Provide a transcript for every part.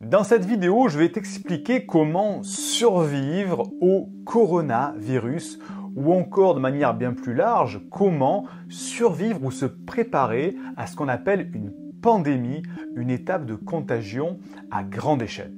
Dans cette vidéo, je vais t'expliquer comment survivre au coronavirus ou encore de manière bien plus large, comment survivre ou se préparer à ce qu'on appelle une pandémie, une étape de contagion à grande échelle.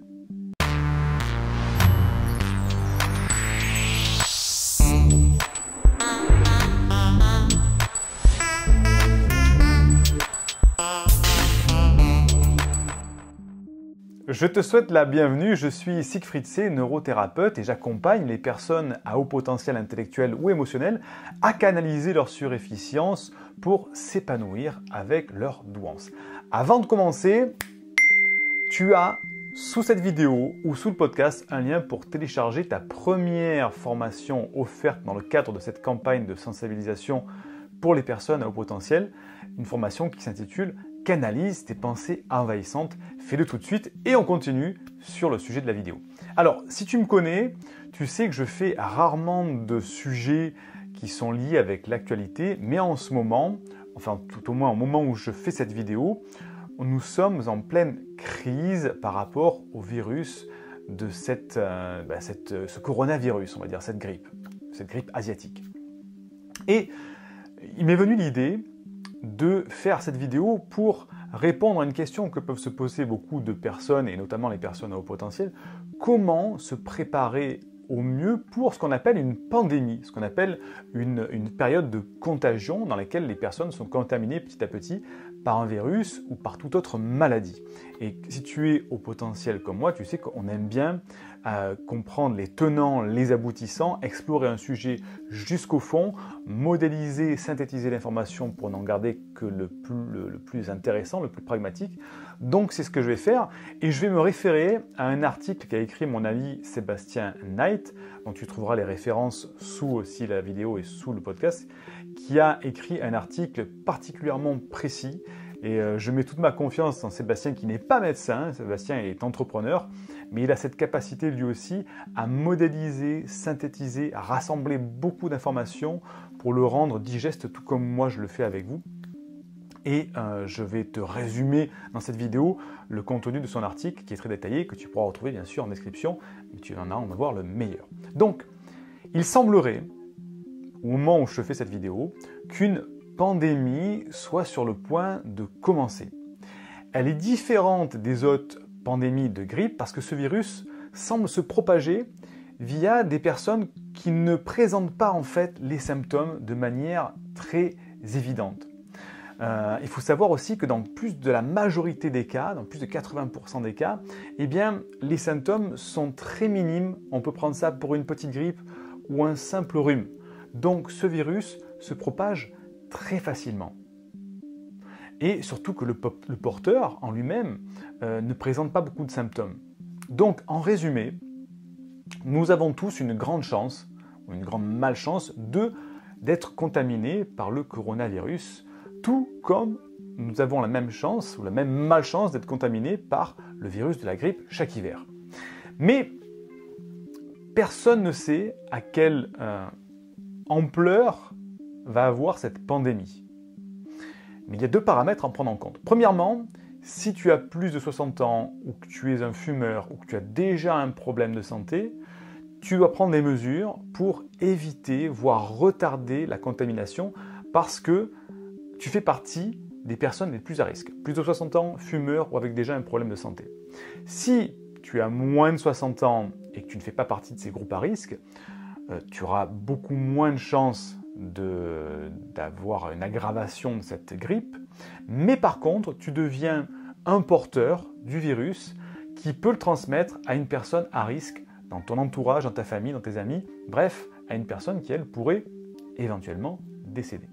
Je te souhaite la bienvenue, je suis Siegfried C, neurothérapeute et j'accompagne les personnes à haut potentiel intellectuel ou émotionnel à canaliser leur surefficience pour s'épanouir avec leur douance. Avant de commencer, tu as sous cette vidéo ou sous le podcast un lien pour télécharger ta première formation offerte dans le cadre de cette campagne de sensibilisation pour les personnes à haut potentiel, une formation qui s'intitule « Canalise tes pensées envahissantes ». Fais-le tout de suite et on continue sur le sujet de la vidéo. Alors, si tu me connais, tu sais que je fais rarement de sujets qui sont liés avec l'actualité, mais en ce moment, enfin tout au moins au moment où je fais cette vidéo, nous sommes en pleine crise par rapport au virus de ce coronavirus, on va dire, cette grippe asiatique. Et il m'est venu l'idée de faire cette vidéo pour répondre à une question que peuvent se poser beaucoup de personnes, et notamment les personnes à haut potentiel. Comment se préparer au mieux pour ce qu'on appelle une pandémie, ce qu'on appelle une période de contagion dans laquelle les personnes sont contaminées petit à petit par un virus ou par toute autre maladie. Et si tu es au potentiel comme moi, tu sais qu'on aime bien comprendre les tenants, les aboutissants, explorer un sujet jusqu'au fond, modéliser, synthétiser l'information pour n'en garder que le plus intéressant, le plus pragmatique. Donc c'est ce que je vais faire et je vais me référer à un article qu'a écrit mon ami Sébastien Knight, dont tu trouveras les références sous aussi la vidéo et sous le podcast, qui a écrit un article particulièrement précis. Et je mets toute ma confiance dans Sébastien qui n'est pas médecin, Sébastien est entrepreneur, mais il a cette capacité lui aussi à modéliser, synthétiser, à rassembler beaucoup d'informations pour le rendre digeste tout comme moi je le fais avec vous. Et je vais te résumer dans cette vidéo le contenu de son article qui est très détaillé, que tu pourras retrouver bien sûr en description, mais tu en as en avoir le meilleur. Donc, il semblerait, au moment où je fais cette vidéo, qu'une pandémie soit sur le point de commencer. Elle est différente des autres pandémies de grippe parce que ce virus semble se propager via des personnes qui ne présentent pas en fait les symptômes de manière très évidente. Il faut savoir aussi que dans plus de la majorité des cas, dans plus de 80% des cas, eh bien, les symptômes sont très minimes. On peut prendre ça pour une petite grippe ou un simple rhume. Donc ce virus se propage très facilement. Et surtout que le porteur en lui-même ne présente pas beaucoup de symptômes. Donc en résumé, nous avons tous une grande chance, ou une grande malchance, d'être contaminés par le coronavirus, tout comme nous avons la même chance ou la même malchance d'être contaminés par le virus de la grippe chaque hiver. Mais personne ne sait à quelle ampleur va avoir cette pandémie. Mais il y a deux paramètres à prendre en compte. Premièrement, si tu as plus de 60 ans ou que tu es un fumeur ou que tu as déjà un problème de santé, tu dois prendre des mesures pour éviter, voire retarder la contamination parce que tu fais partie des personnes les plus à risque. Plus de 60 ans, fumeur ou avec déjà un problème de santé. Si tu as moins de 60 ans et que tu ne fais pas partie de ces groupes à risque, tu auras beaucoup moins de chances d'avoir une aggravation de cette grippe. Mais par contre, tu deviens un porteur du virus qui peut le transmettre à une personne à risque dans ton entourage, dans ta famille, dans tes amis, bref, à une personne qui, elle, pourrait éventuellement décéder.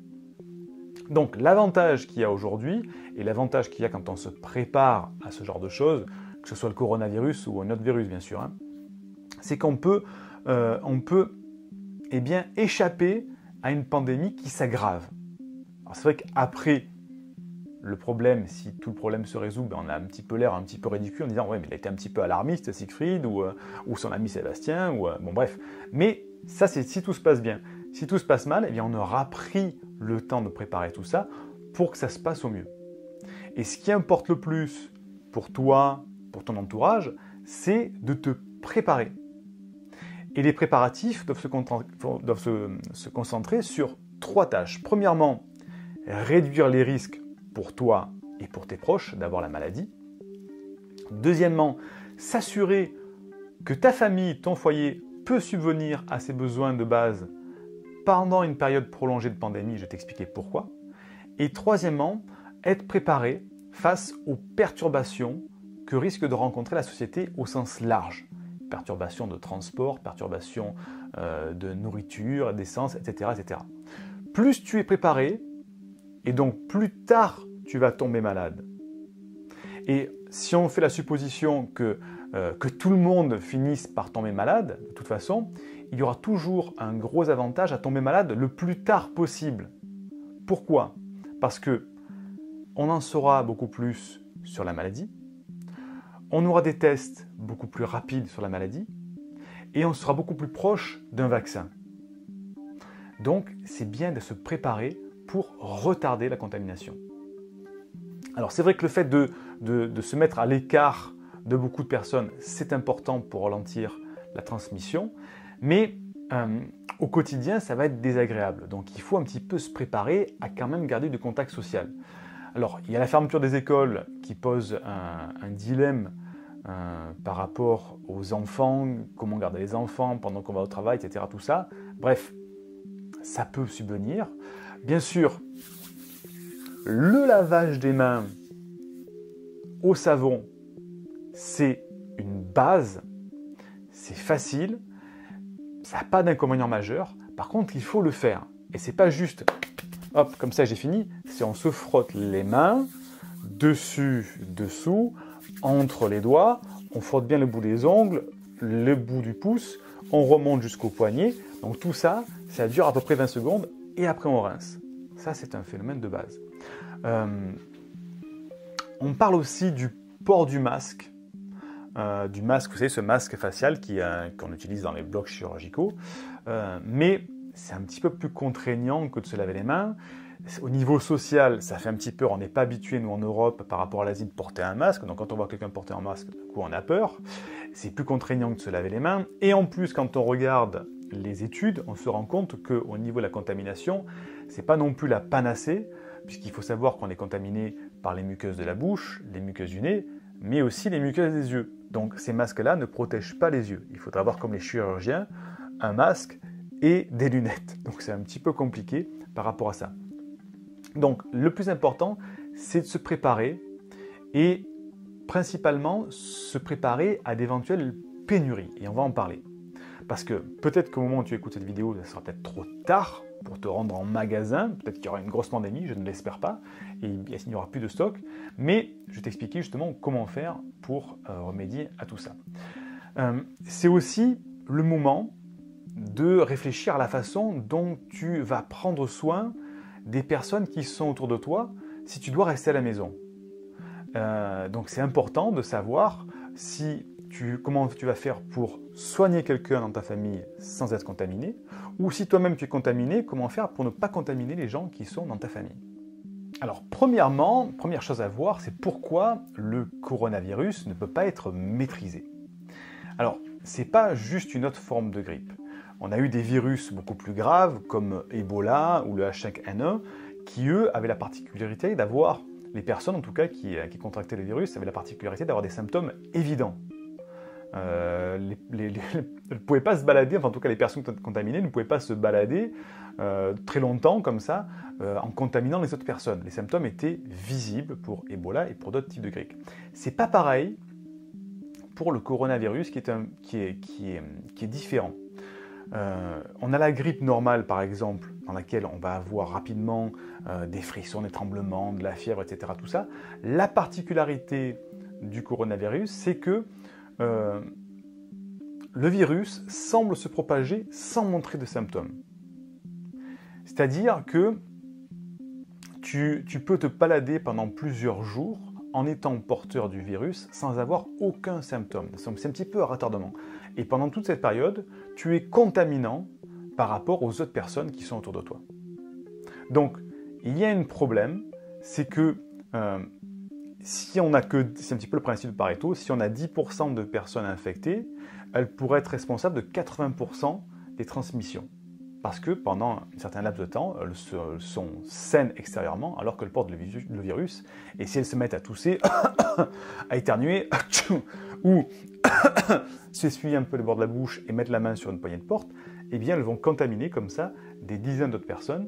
Donc l'avantage qu'il y a aujourd'hui, et l'avantage qu'il y a quand on se prépare à ce genre de choses, que ce soit le coronavirus ou un autre virus bien sûr, c'est qu'on peut, échapper à une pandémie qui s'aggrave. Alors c'est vrai qu'après le problème, si tout le problème se résout, on a un petit peu l'air un petit peu ridicule en disant « ouais, mais il a été un petit peu alarmiste, Siegfried, ou son ami Sébastien, bon bref. » Mais ça, c'est si tout se passe bien. Si tout se passe mal, eh bien, on aura pris le temps de préparer tout ça pour que ça se passe au mieux. Et ce qui importe le plus pour toi pour ton entourage, c'est de te préparer. Et les préparatifs doivent se concentrer sur 3 tâches. Premièrement, réduire les risques pour toi et pour tes proches d'avoir la maladie. Deuxièmement, s'assurer que ta famille, ton foyer, peut subvenir à ses besoins de base pendant une période prolongée de pandémie, je vais t'expliquer pourquoi. Et troisièmement, être préparé face aux perturbations que risque de rencontrer la société au sens large. Perturbations de transport, perturbations de nourriture, d'essence, etc., etc. Plus tu es préparé, et donc plus tard tu vas tomber malade. Et si on fait la supposition que tout le monde finisse par tomber malade, de toute façon, il y aura toujours un gros avantage à tomber malade le plus tard possible. Pourquoi? Parce que on en saura beaucoup plus sur la maladie, on aura des tests beaucoup plus rapides sur la maladie et on sera beaucoup plus proche d'un vaccin. Donc, c'est bien de se préparer pour retarder la contamination. Alors, c'est vrai que le fait de se mettre à l'écart de beaucoup de personnes, c'est important pour ralentir la transmission, mais au quotidien, ça va être désagréable. Donc, il faut un petit peu se préparer à quand même garder du contact social. Alors, il y a la fermeture des écoles qui pose un dilemme par rapport aux enfants, comment garder les enfants pendant qu'on va au travail, etc. Tout ça. Bref, ça peut subvenir. Bien sûr, le lavage des mains au savon, c'est une base, c'est facile, ça n'a pas d'inconvénient majeur. Par contre, il faut le faire. Et c'est pas juste, hop, comme ça j'ai fini, c'est on se frotte les mains, dessus, dessous, entre les doigts, on frotte bien le bout des ongles, le bout du pouce, on remonte jusqu'au poignet. Donc tout ça, ça dure à peu près 20 secondes et après on rince. Ça, c'est un phénomène de base. On parle aussi du port du masque. Vous savez, ce masque facial qu'on utilise dans les blocs chirurgicaux. Mais c'est un petit peu plus contraignant que de se laver les mains. Au niveau social, ça fait un petit peur. On n'est pas habitué, nous, en Europe, par rapport à l'Asie, de porter un masque. Donc, quand on voit quelqu'un porter un masque, du coup, on a peur. C'est plus contraignant que de se laver les mains. Et en plus, quand on regarde les études, on se rend compte qu'au niveau de la contamination, ce n'est pas non plus la panacée, puisqu'il faut savoir qu'on est contaminé par les muqueuses de la bouche, les muqueuses du nez, mais aussi les muqueuses des yeux. Donc, ces masques-là ne protègent pas les yeux. Il faudra avoir, comme les chirurgiens, un masque et des lunettes. Donc, c'est un petit peu compliqué par rapport à ça. Donc, le plus important, c'est de se préparer et principalement se préparer à d'éventuelles pénuries. Et on va en parler. Parce que peut-être qu'au moment où tu écoutes cette vidéo, ça sera peut-être trop tard pour te rendre en magasin. Peut-être qu'il y aura une grosse pandémie, je ne l'espère pas, et il n'y aura plus de stock. Mais je vais t'expliquer justement comment faire pour remédier à tout ça. C'est aussi le moment de réfléchir à la façon dont tu vas prendre soin des personnes qui sont autour de toi si tu dois rester à la maison. Donc c'est important de savoir comment tu vas faire pour soigner quelqu'un dans ta famille sans être contaminé, ou si toi-même tu es contaminé, comment faire pour ne pas contaminer les gens qui sont dans ta famille. Alors première chose à voir, c'est pourquoi le coronavirus ne peut pas être maîtrisé. Alors, c'est pas juste une autre forme de grippe. On a eu des virus beaucoup plus graves, comme Ebola ou le H5N1, qui eux avaient la particularité d'avoir, les personnes en tout cas qui contractaient le virus, avaient la particularité d'avoir des symptômes évidents. Ne pouvaient pas se balader, enfin en tout cas les personnes contaminées ne pouvaient pas se balader très longtemps comme ça en contaminant les autres personnes. Les symptômes étaient visibles pour Ebola et pour d'autres types de grippe. C'est pas pareil pour le coronavirus qui est différent. On a la grippe normale par exemple, dans laquelle on va avoir rapidement des frissons, des tremblements, de la fièvre, etc. Tout ça. La particularité du coronavirus, c'est que le virus semble se propager sans montrer de symptômes. C'est-à-dire que tu peux te balader pendant plusieurs jours en étant porteur du virus sans avoir aucun symptôme. C'est un petit peu un retardement. Et pendant toute cette période, tu es contaminant par rapport aux autres personnes qui sont autour de toi. Donc, il y a un problème, c'est que si on a que, c'est un petit peu le principe de Pareto, si on a 10% de personnes infectées, elles pourraient être responsables de 80% des transmissions. Parce que pendant un certain laps de temps, elles sont saines extérieurement alors qu'elles portent le virus. Et si elles se mettent à tousser, à éternuer, ou s'essuyer un peu le bord de la bouche et mettre la main sur une poignée de porte, eh bien elles vont contaminer comme ça des dizaines d'autres personnes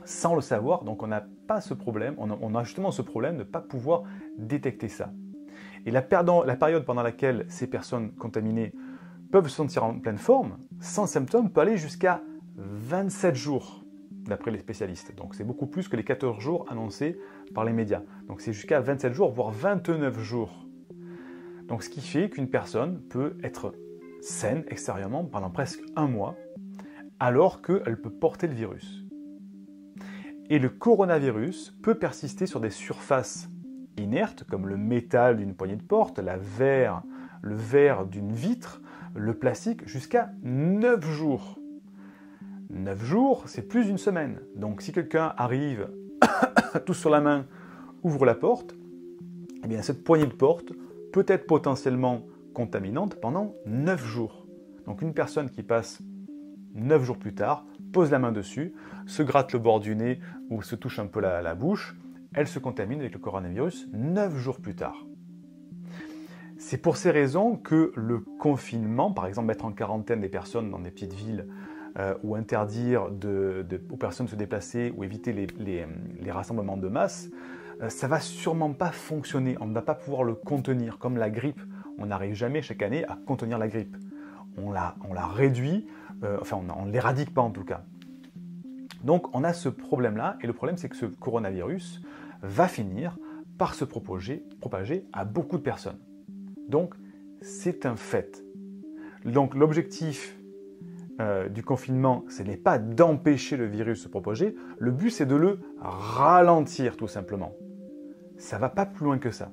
sans le savoir. Donc on n'a pas ce problème, on a justement ce problème de ne pas pouvoir détecter ça. Et la période pendant laquelle ces personnes contaminées peuvent se sentir en pleine forme, sans symptômes, peut aller jusqu'à 27 jours, d'après les spécialistes. Donc c'est beaucoup plus que les 14 jours annoncés par les médias. Donc c'est jusqu'à 27 jours, voire 29 jours. Donc ce qui fait qu'une personne peut être saine extérieurement pendant presque un mois, alors qu'elle peut porter le virus. Et le coronavirus peut persister sur des surfaces inertes, comme le métal d'une poignée de porte, le verre d'une vitre, le plastique, jusqu'à 9 jours. 9 jours, c'est plus d'une semaine. Donc si quelqu'un arrive tout sur la main, ouvre la porte, eh bien cette poignée de porte peut être potentiellement contaminante pendant 9 jours. Donc une personne qui passe 9 jours plus tard, pose la main dessus, se gratte le bord du nez ou se touche un peu la bouche, elle se contamine avec le coronavirus 9 jours plus tard. C'est pour ces raisons que le confinement, par exemple mettre en quarantaine des personnes dans des petites villes ou interdire aux personnes de se déplacer ou éviter les rassemblements de masse, ça ne va sûrement pas fonctionner. On ne va pas pouvoir le contenir. Comme la grippe, on n'arrive jamais chaque année à contenir la grippe. On la réduit, on ne l'éradique pas en tout cas. Donc on a ce problème-là, et le problème c'est que ce coronavirus va finir par se propager à beaucoup de personnes. Donc c'est un fait. Donc l'objectif du confinement, ce n'est pas d'empêcher le virus de se propager, le but c'est de le ralentir tout simplement. Ça ne va pas plus loin que ça.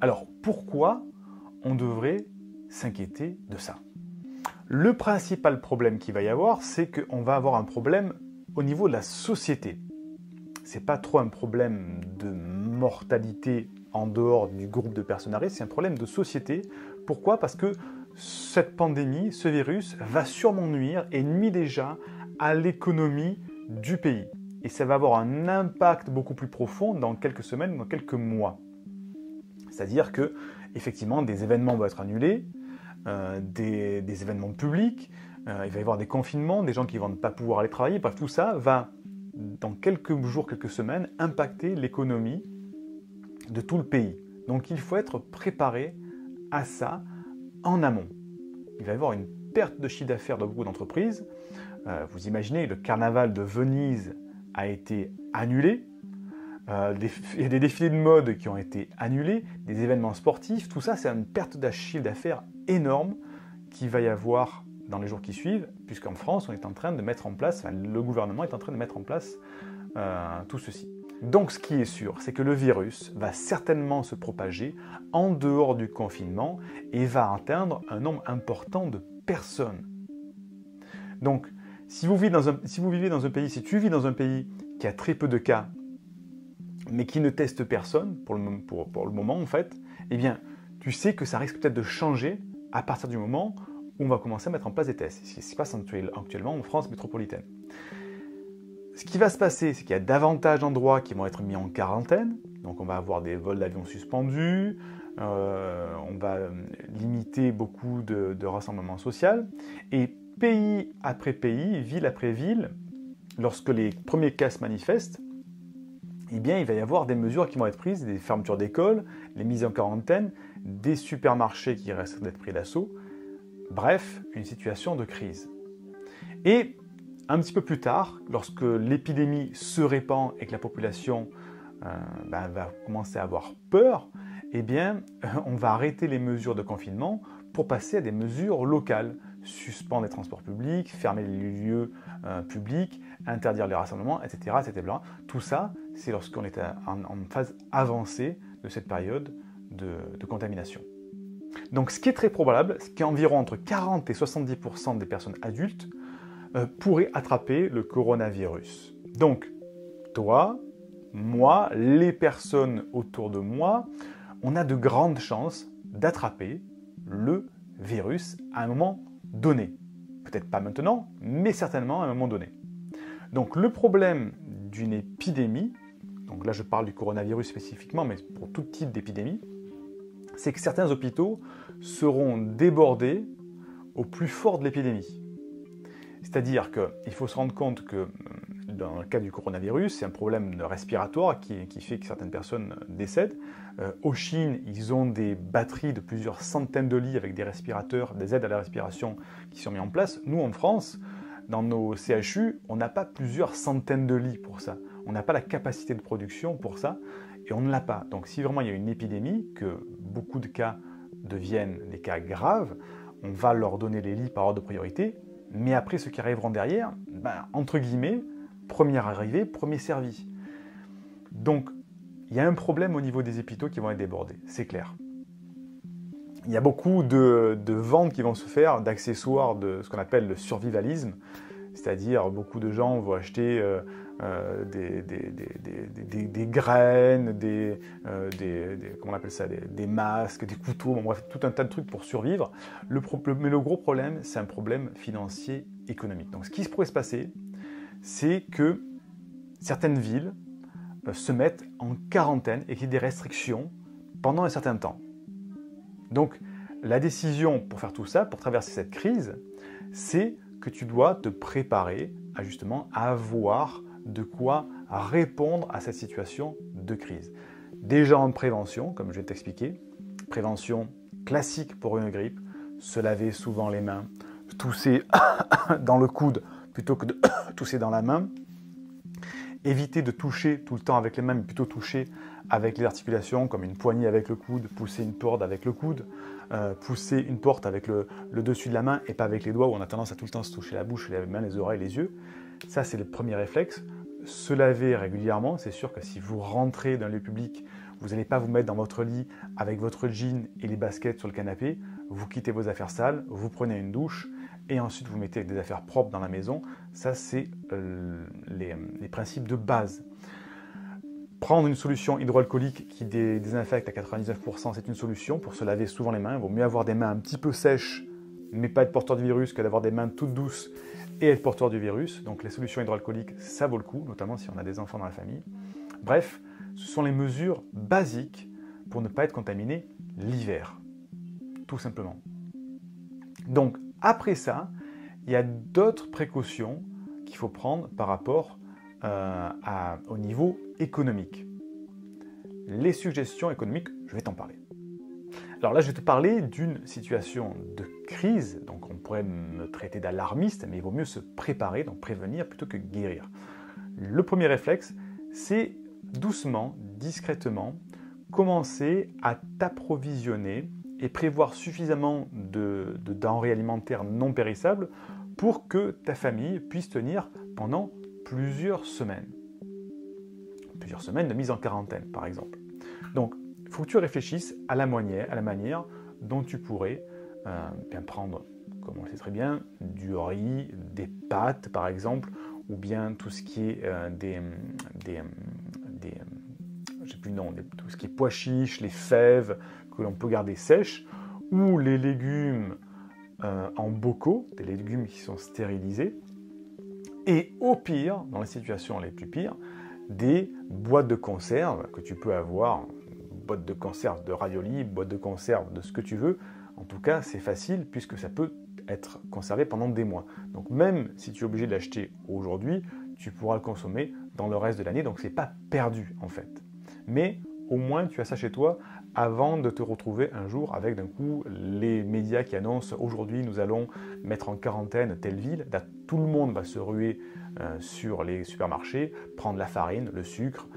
Alors pourquoi on devrait s'inquiéter de ça? Le principal problème qu'il va y avoir, c'est qu'on va avoir un problème au niveau de la société. Ce n'est pas trop un problème de mortalité en dehors du groupe de personnes à risque, c'est un problème de société. Pourquoi? Parce que cette pandémie, ce virus, va sûrement nuire et nuit déjà à l'économie du pays. Et ça va avoir un impact beaucoup plus profond dans quelques semaines, dans quelques mois. C'est-à-dire que, effectivement, des événements vont être annulés, des événements publics, il va y avoir des confinements, des gens qui ne vont pas pouvoir aller travailler. Bref, tout ça va, dans quelques jours, quelques semaines, impacter l'économie de tout le pays. Donc il faut être préparé à ça en amont. Il va y avoir une perte de chiffre d'affaires de beaucoup d'entreprises. Vous imaginez, le carnaval de Venise a été annulé. Il y a des défilés de mode qui ont été annulés, des événements sportifs. Tout ça, c'est une perte de chiffre d'affaires énorme qu'il va y avoir dans les jours qui suivent, puisqu'en France, on est en train de mettre en place, le gouvernement est en train de mettre en place tout ceci. Donc ce qui est sûr, c'est que le virus va certainement se propager en dehors du confinement et va atteindre un nombre important de personnes. Donc si tu vis dans un pays qui a très peu de cas, mais qui ne teste personne pour le moment en fait, eh bien tu sais que ça risque peut-être de changer à partir du moment où on va commencer à mettre en place des tests. C'est ce qui se passe actuellement en France métropolitaine. Ce qui va se passer, c'est qu'il y a davantage d'endroits qui vont être mis en quarantaine. Donc on va avoir des vols d'avion suspendus, on va limiter beaucoup de rassemblements sociaux. Et pays après pays, ville après ville, lorsque les premiers cas se manifestent, eh bien, il va y avoir des mesures qui vont être prises, des fermetures d'écoles, les mises en quarantaine, des supermarchés qui restent d'être pris d'assaut. Bref, une situation de crise. Et un petit peu plus tard, lorsque l'épidémie se répand et que la population va commencer à avoir peur, eh bien, on va arrêter les mesures de confinement pour passer à des mesures locales. Suspendre les transports publics, fermer les lieux publics, interdire les rassemblements, etc., etc. Tout ça, c'est lorsqu'on est en phase avancée de cette période de contamination. Donc ce qui est très probable, c'est qu'environ entre 40 et 70% des personnes adultes pourraient attraper le coronavirus. Donc, toi, moi, les personnes autour de moi, on a de grandes chances d'attraper le virus à un moment donné. Peut-être pas maintenant, mais certainement à un moment donné. Donc le problème d'une épidémie, donc là je parle du coronavirus spécifiquement, mais pour tout type d'épidémie, c'est que certains hôpitaux seront débordés au plus fort de l'épidémie. C'est-à-dire qu'il faut se rendre compte que dans le cas du coronavirus, c'est un problème respiratoire qui fait que certaines personnes décèdent. Au Chine, ils ont des batteries de plusieurs centaines de lits avec des respirateurs, des aides à la respiration qui sont mis en place. Nous, en France, dans nos CHU, on n'a pas plusieurs centaines de lits pour ça. On n'a pas la capacité de production pour ça et on ne l'a pas. Donc si vraiment il y a une épidémie, que beaucoup de cas deviennent des cas graves, on va leur donner les lits par ordre de priorité. Mais après, ceux qui arriveront derrière, entre guillemets, premier arrivé, premier servi. Donc, il y a un problème au niveau des hôpitaux qui vont être débordés, c'est clair. Il y a beaucoup de ventes qui vont se faire d'accessoires de ce qu'on appelle le survivalisme, c'est-à-dire beaucoup de gens vont acheter des graines, comment on appelle ça, des masques, des couteaux, bon, bref, tout un tas de trucs pour survivre. Mais le gros problème, c'est un problème financier économique. Donc ce qui pourrait se passer, c'est que certaines villes se mettent en quarantaine et qu'il y ait des restrictions pendant un certain temps. Donc la décision pour faire tout ça, pour traverser cette crise, c'est que tu dois te préparer à justement avoir de quoi répondre à cette situation de crise. Déjà en prévention, comme je vais t'expliquer, prévention classique pour une grippe, se laver souvent les mains, tousser dans le coude plutôt que de tousser dans la main, éviter de toucher tout le temps avec les mains, mais plutôt toucher avec les articulations, comme une poignée avec le coude, pousser une porte avec le coude, pousser une porte avec le dessus de la main et pas avec les doigts où on a tendance à tout le temps se toucher la bouche, les mains, les oreilles, les yeux. Ça, c'est le premier réflexe. Se laver régulièrement, c'est sûr que si vous rentrez dans le lieu public, vous n'allez pas vous mettre dans votre lit avec votre jean et les baskets sur le canapé, vous quittez vos affaires sales, vous prenez une douche et ensuite vous mettez des affaires propres dans la maison. Ça, c'est les principes de base. Prendre une solution hydroalcoolique qui désinfecte à 99%, c'est une solution pour se laver souvent les mains. Il vaut mieux avoir des mains un petit peu sèches, mais pas être porteur du virus, que d'avoir des mains toutes douces et être porteur du virus. Donc les solutions hydroalcooliques, ça vaut le coup, notamment si on a des enfants dans la famille. Bref, ce sont les mesures basiques pour ne pas être contaminé l'hiver, tout simplement. Donc après ça, il y a d'autres précautions qu'il faut prendre par rapport au niveau économique. Les suggestions économiques, je vais t'en parler. Alors là, je vais te parler d'une situation de crise, donc on pourrait me traiter d'alarmiste, mais il vaut mieux se préparer, donc prévenir plutôt que guérir. Le premier réflexe, c'est doucement, discrètement, commencer à t'approvisionner et prévoir suffisamment de denrées alimentaires non périssables pour que ta famille puisse tenir pendant plusieurs semaines. Plusieurs semaines de mise en quarantaine, par exemple. Donc, il faut que tu réfléchisses à la manière dont tu pourrais bien prendre, comme on le sait très bien, du riz, des pâtes, par exemple, ou bien tout ce qui est tout ce qui est pois chiches, les fèves que l'on peut garder sèches, ou les légumes en bocaux, des légumes qui sont stérilisés, et au pire, dans les situations les plus pires, des boîtes de conserve que tu peux avoir, boîte de conserve de raviolis, boîte de conserve de ce que tu veux. En tout cas, c'est facile puisque ça peut être conservé pendant des mois. Donc même si tu es obligé de l'acheter aujourd'hui, tu pourras le consommer dans le reste de l'année. Donc c'est pas perdu en fait. Mais au moins tu as ça chez toi avant de te retrouver un jour avec d'un coup les médias qui annoncent aujourd'hui nous allons mettre en quarantaine telle ville. Là, tout le monde va se ruer sur les supermarchés, prendre la farine, le sucre,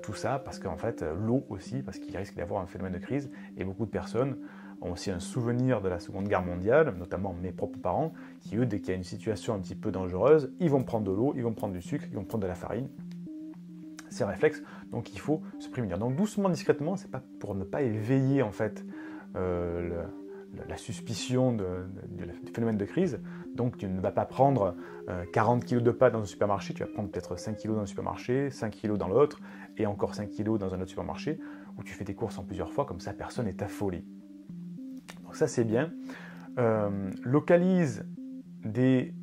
tout ça, parce qu'en fait l'eau aussi, parce qu'il risque d'y avoir un phénomène de crise et beaucoup de personnes ont aussi un souvenir de la Seconde Guerre mondiale, notamment mes propres parents, qui eux, dès qu'il y a une situation un petit peu dangereuse, ils vont prendre de l'eau, ils vont prendre du sucre, ils vont prendre de la farine. C'est un réflexe, donc il faut se prémunir. Donc doucement, discrètement, c'est pas pour ne pas éveiller en fait la suspicion du phénomène de crise. Donc tu ne vas pas prendre 40 kg de pâtes dans un supermarché, tu vas prendre peut-être 5 kg dans un supermarché, 5 kg dans l'autre, et encore 5 kg dans un autre supermarché, où tu fais tes courses en plusieurs fois, comme ça personne n'est affolé. Donc ça c'est bien. Localise des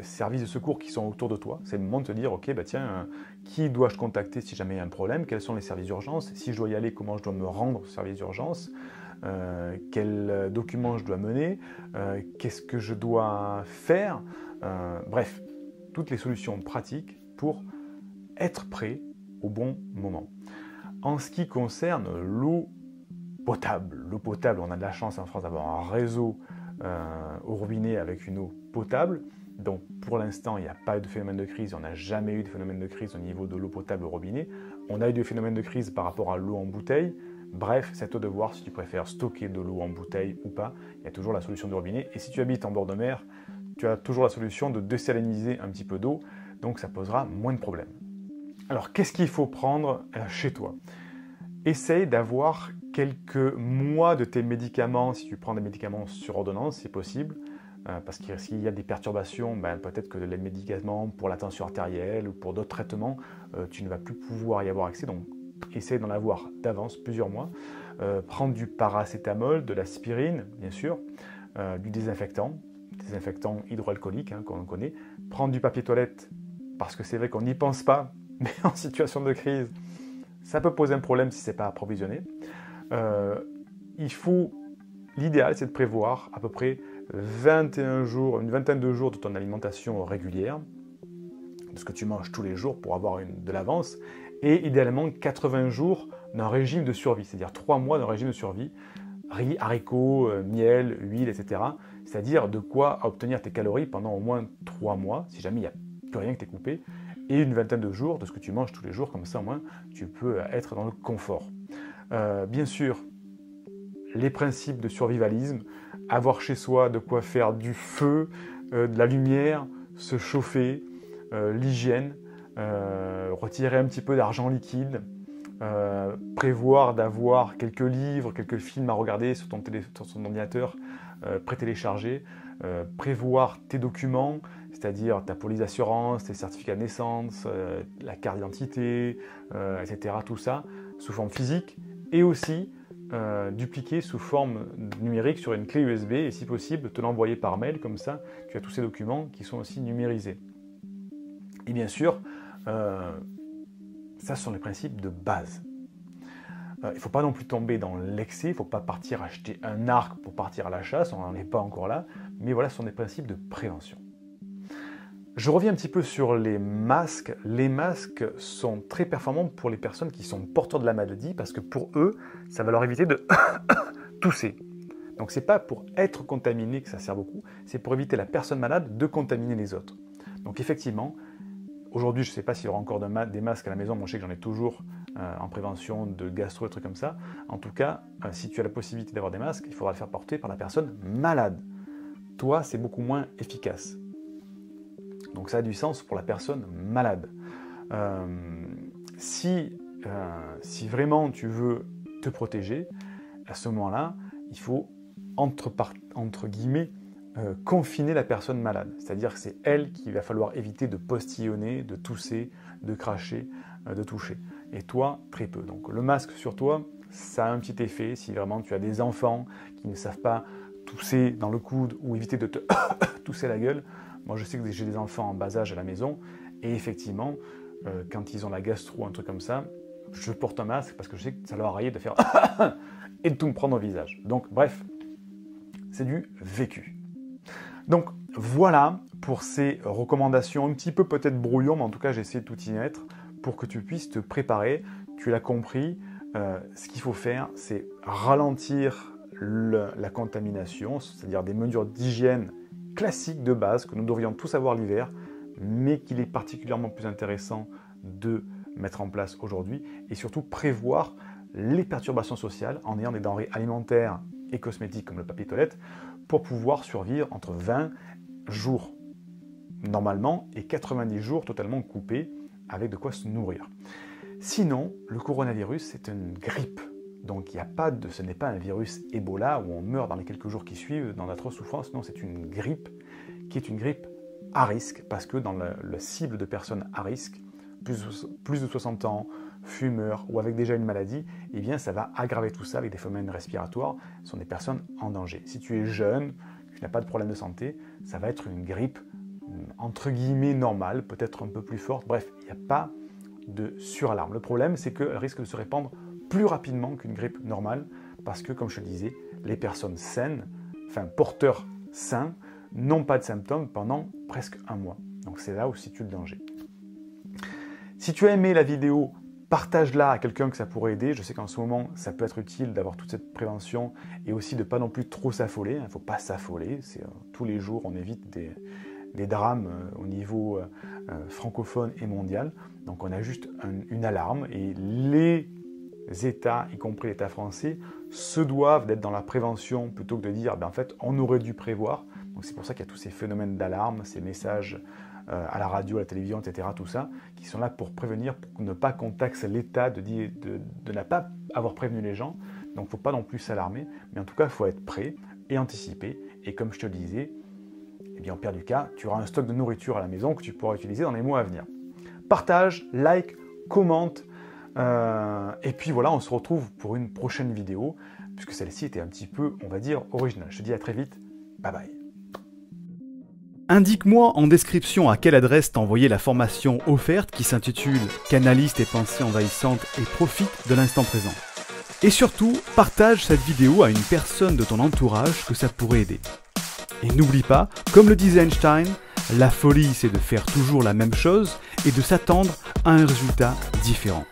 services de secours qui sont autour de toi. C'est le moment de te dire, ok, bah tiens, qui dois-je contacter si jamais il y a un problème? Quels sont les services d'urgence? Si je dois y aller, comment je dois me rendre au service d'urgence? Quels documents je dois mener? Qu'est-ce que je dois faire? Bref, toutes les solutions pratiques pour être prêt au bon moment. En ce qui concerne l'eau potable, on a de la chance en France d'avoir un réseau au robinet avec une eau potable. Donc pour l'instant, il n'y a pas eu de phénomène de crise, on n'a jamais eu de phénomène de crise au niveau de l'eau potable au robinet. On a eu des phénomènes de crise par rapport à l'eau en bouteille. Bref, c'est à toi de voir si tu préfères stocker de l'eau en bouteille ou pas. Il y a toujours la solution du robinet. Et si tu habites en bord de mer, tu as toujours la solution de désaliniser un petit peu d'eau. Donc ça posera moins de problèmes. Alors qu'est-ce qu'il faut prendre chez toi? Essaye d'avoir quelques mois de tes médicaments, si tu prends des médicaments sur ordonnance, c'est possible. Parce que s'il y a des perturbations, peut-être que les médicaments pour la tension artérielle ou pour d'autres traitements, tu ne vas plus pouvoir y avoir accès. Donc, essaye d'en avoir d'avance, plusieurs mois. Prendre du paracétamol, de l'aspirine, bien sûr, du désinfectant hydroalcoolique, qu'on connaît. Prendre du papier toilette, parce que c'est vrai qu'on n'y pense pas, mais en situation de crise, ça peut poser un problème si ce n'est pas approvisionné. L'idéal, c'est de prévoir à peu près 21 jours, une vingtaine de jours de ton alimentation régulière, de ce que tu manges tous les jours pour avoir de l'avance, et idéalement 80 jours d'un régime de survie, c'est-à-dire 3 mois d'un régime de survie, riz, haricots, miel, huile, etc. C'est-à-dire de quoi obtenir tes calories pendant au moins 3 mois, si jamais il n'y a plus rien que t'es coupé, et une vingtaine de jours de ce que tu manges tous les jours, comme ça au moins tu peux être dans le confort. Bien sûr, les principes de survivalisme, avoir chez soi de quoi faire du feu, de la lumière, se chauffer, l'hygiène, retirer un petit peu d'argent liquide, prévoir d'avoir quelques livres, quelques films à regarder sur ton ordinateur prétéléchargés, prévoir tes documents, c'est-à-dire ta police d'assurance, tes certificats de naissance, la carte d'identité, etc. Tout ça sous forme physique et aussi dupliquer sous forme numérique sur une clé USB et si possible te l'envoyer par mail, comme ça tu as tous ces documents qui sont aussi numérisés. Et bien sûr, ça ce sont les principes de base. Il ne faut pas non plus tomber dans l'excès, il ne faut pas partir acheter un arc pour partir à la chasse, on n'en est pas encore là, mais voilà, ce sont des principes de prévention. Je reviens un petit peu sur les masques. Les masques sont très performants pour les personnes qui sont porteurs de la maladie parce que pour eux, ça va leur éviter de tousser. Donc ce n'est pas pour être contaminé que ça sert beaucoup, c'est pour éviter la personne malade de contaminer les autres. Donc effectivement, aujourd'hui je ne sais pas s'il y aura encore des masques à la maison, moi je sais que j'en ai toujours en prévention de gastro, des trucs comme ça. En tout cas, si tu as la possibilité d'avoir des masques, il faudra le faire porter par la personne malade. Toi, c'est beaucoup moins efficace. Donc ça a du sens pour la personne malade. Si vraiment tu veux te protéger, à ce moment-là, il faut entre guillemets confiner la personne malade. C'est-à-dire que c'est elle qu'il va falloir éviter de postillonner, de tousser, de cracher, de toucher. Et toi, très peu. Donc le masque sur toi, ça a un petit effet si vraiment tu as des enfants qui ne savent pas tousser dans le coude ou éviter de te tousser la gueule. Moi, je sais que j'ai des enfants en bas âge à la maison et effectivement, quand ils ont la gastro ou un truc comme ça, je porte un masque parce que je sais que ça leur arrive de faire et de tout me prendre au visage. Donc, bref, c'est du vécu. Donc, voilà pour ces recommandations un petit peu peut-être brouillon, mais en tout cas, j'ai essayé de tout y mettre pour que tu puisses te préparer. Tu l'as compris, ce qu'il faut faire, c'est ralentir la contamination, c'est-à-dire des mesures d'hygiène classique de base que nous devrions tous avoir l'hiver, mais qu'il est particulièrement plus intéressant de mettre en place aujourd'hui et surtout prévoir les perturbations sociales en ayant des denrées alimentaires et cosmétiques comme le papier toilette pour pouvoir survivre entre 20 jours normalement et 90 jours totalement coupés avec de quoi se nourrir. Sinon, le coronavirus, c'est une grippe. Donc ce n'est pas un virus Ebola où on meurt dans les quelques jours qui suivent dans d'atroces souffrances. Non, c'est une grippe qui est une grippe à risque, parce que dans la cible de personnes à risque, plus de 60 ans, fumeurs ou avec déjà une maladie, eh bien ça va aggraver tout ça avec des phénomènes respiratoires. Ce sont des personnes en danger. Si tu es jeune, tu n'as pas de problème de santé, ça va être une grippe entre guillemets normale, peut-être un peu plus forte. Bref, il n'y a pas de suralarme. Le problème, c'est qu'elle risque de se répandre plus rapidement qu'une grippe normale, parce que, comme je le disais, les personnes saines, enfin porteurs sains, n'ont pas de symptômes pendant presque un mois. Donc c'est là où se situe le danger. Si tu as aimé la vidéo, partage-la à quelqu'un que ça pourrait aider. Je sais qu'en ce moment, ça peut être utile d'avoir toute cette prévention et aussi de ne pas non plus trop s'affoler. Il ne faut pas s'affoler. Tous les jours, on évite des drames au niveau francophone et mondial. Donc on a juste une alarme et les États, y compris l'État français, se doivent d'être dans la prévention plutôt que de dire en fait on aurait dû prévoir. Donc c'est pour ça qu'il y a tous ces phénomènes d'alarme, ces messages à la radio, à la télévision, etc. Tout ça, qui sont là pour prévenir, pour ne pas qu'on taxe l'État de ne pas avoir prévenu les gens. Donc il ne faut pas non plus s'alarmer, mais en tout cas il faut être prêt et anticiper. Et comme je te le disais, eh bien, au pire du cas, tu auras un stock de nourriture à la maison que tu pourras utiliser dans les mois à venir. Partage, like, commente, et puis voilà, on se retrouve pour une prochaine vidéo, puisque celle-ci était un petit peu, on va dire, originale. Je te dis à très vite, bye bye. Indique-moi en description à quelle adresse t'envoyer la formation offerte qui s'intitule « Canalise tes pensées envahissantes et profite de l'instant présent ». Et surtout, partage cette vidéo à une personne de ton entourage que ça pourrait aider. Et n'oublie pas, comme le disait Einstein, la folie c'est de faire toujours la même chose et de s'attendre à un résultat différent.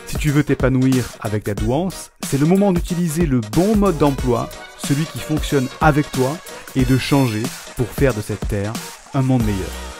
Si tu veux t'épanouir avec ta douance, c'est le moment d'utiliser le bon mode d'emploi, celui qui fonctionne avec toi, et de changer pour faire de cette terre un monde meilleur.